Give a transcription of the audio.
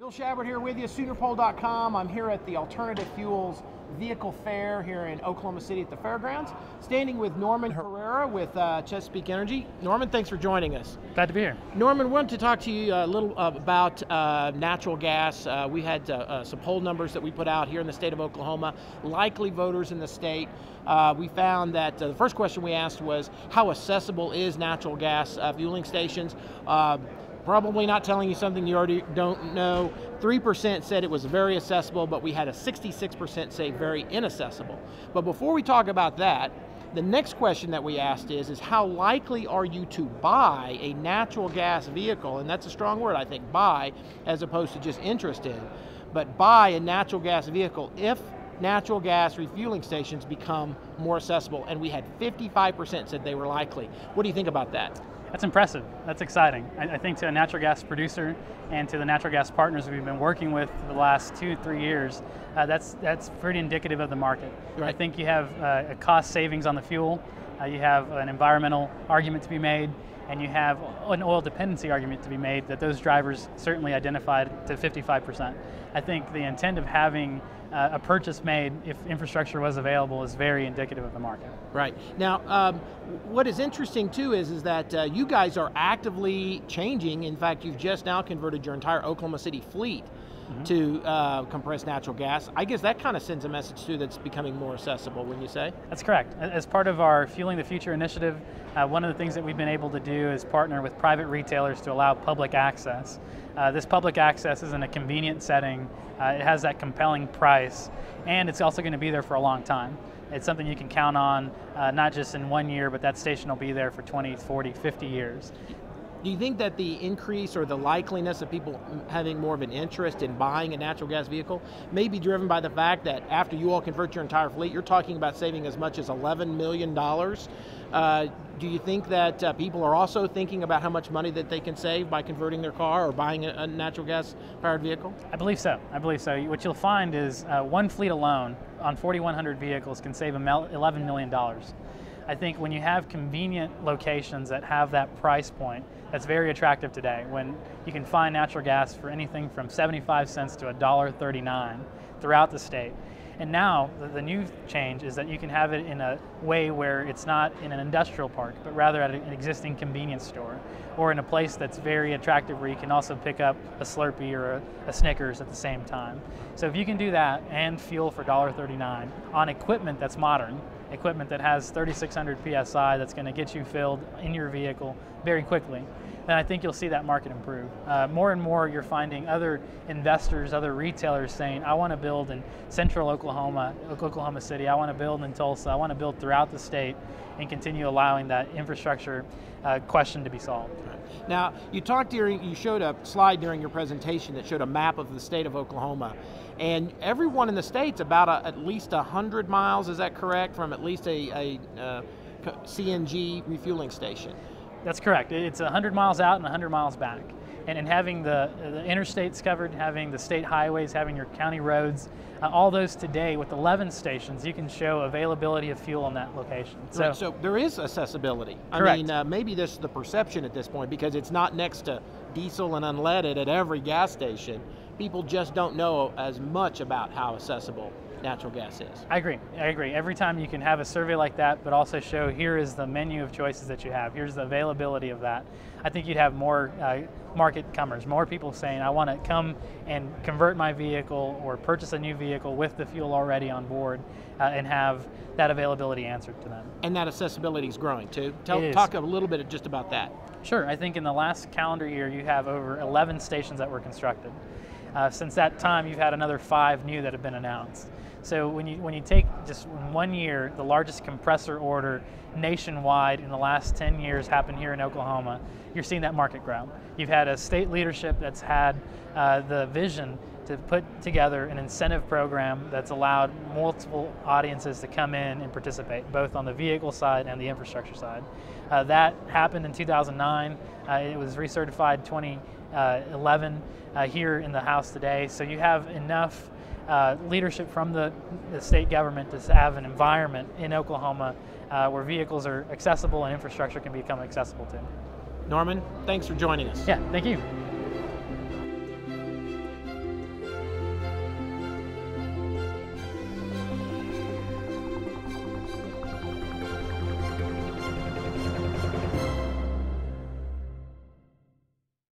Bill Shapard here with you, SoonerPoll.com. I'm here at the Alternative Fuels Vehicle Fair here in Oklahoma City at the fairgrounds, standing with Norman Herrera with Chesapeake Energy. Norman, thanks for joining us. Glad to be here. Norman, wanted to talk to you a little about natural gas. We had some poll numbers that we put out here in the state of Oklahoma, likely voters in the state. We found that the first question we asked was, how accessible is natural gas fueling stations? Probably not telling you something you already don't know. 3% said it was very accessible, but we had a 66% say very inaccessible. But before we talk about that, the next question that we asked is how likely are you to buy a natural gas vehicle? And that's a strong word, I think, buy, as opposed to just interest in. But buy a natural gas vehicle if natural gas refueling stations become more accessible. And we had 55% said they were likely. What do you think about that? That's impressive. That's exciting. I think to a natural gas producer and to the natural gas partners we've been working with for the last 2-3 years, that's pretty indicative of the market. Right. I think you have a cost savings on the fuel, you have an environmental argument to be made, and you have an oil dependency argument to be made that those drivers certainly identified to 55%. I think the intent of having a purchase made if infrastructure was available is very indicative of the market. Right. Now, what is interesting too is that you guys are actively changing. In fact, you've just now converted your entire Oklahoma City fleet to compressed natural gas. I guess that kind of sends a message too that's becoming more accessible, wouldn't you say? That's correct. As part of our Fueling the Future initiative, one of the things that we've been able to do is partner with private retailers to allow public access. This public access is in a convenient setting, it has that compelling price, and it's also going to be there for a long time. It's something you can count on, not just in 1 year, but that station will be there for 20, 40, 50 years. Do you think that the increase or the likeliness of people having more of an interest in buying a natural gas vehicle may be driven by the fact that after you all convert your entire fleet, you're talking about saving as much as $11 million? Do you think that people are also thinking about how much money that they can save by converting their car or buying a natural gas powered vehicle? I believe so. I believe so. What you'll find is one fleet alone on 4,100 vehicles can save $11 million. I think when you have convenient locations that have that price point, that's very attractive today, when you can find natural gas for anything from 75 cents to $1.39 throughout the state. And now the new change is that you can have it in a way where it's not in an industrial park, but rather at an existing convenience store, or in a place that's very attractive where you can also pick up a Slurpee or a Snickers at the same time. So if you can do that and fuel for $1.39 on equipment that's modern, equipment that has 3,600 PSI that's going to get you filled in your vehicle very quickly, then I think you'll see that market improve. More and more you're finding other investors, other retailers saying, I want to build in central Oklahoma, Oklahoma City, I want to build in Tulsa, I want to build throughout the state and continue allowing that infrastructure question to be solved. Now, you showed a slide during your presentation that showed a map of the state of Oklahoma, and everyone in the state's about at least 100 miles, is that correct, from at least a CNG refueling station? That's correct. It's 100 miles out and 100 miles back. And having the interstates covered, having the state highways, having your county roads, all those today with 11 stations, you can show availability of fuel in that location. So there is accessibility. Correct. I mean, maybe this is the perception at this point because it's not next to diesel and unleaded at every gas station. People just don't know as much about how accessible natural gas is. I agree. Every time you can have a survey like that, but also show here is the menu of choices that you have. Here's the availability of that. I think you'd have more market comers, more people saying, I want to come and convert my vehicle or purchase a new vehicle with the fuel already on board and have that availability answered to them. And that accessibility is growing too. Talk a little bit just about that. Sure. I think in the last calendar year, you have over 11 stations that were constructed. Since that time, you've had another 5 new that have been announced. So when you take just 1 year, the largest compressor order nationwide in the last 10 years happened here in Oklahoma, you're seeing that market grow. You've had a state leadership that's had the vision to put together an incentive program that's allowed multiple audiences to come in and participate, both on the vehicle side and the infrastructure side. That happened in 2009. It was recertified 2011 here in the House today. So you have enough leadership from the state government to have an environment in Oklahoma where vehicles are accessible and infrastructure can become accessible too. Norman, thanks for joining us. Yeah, thank you.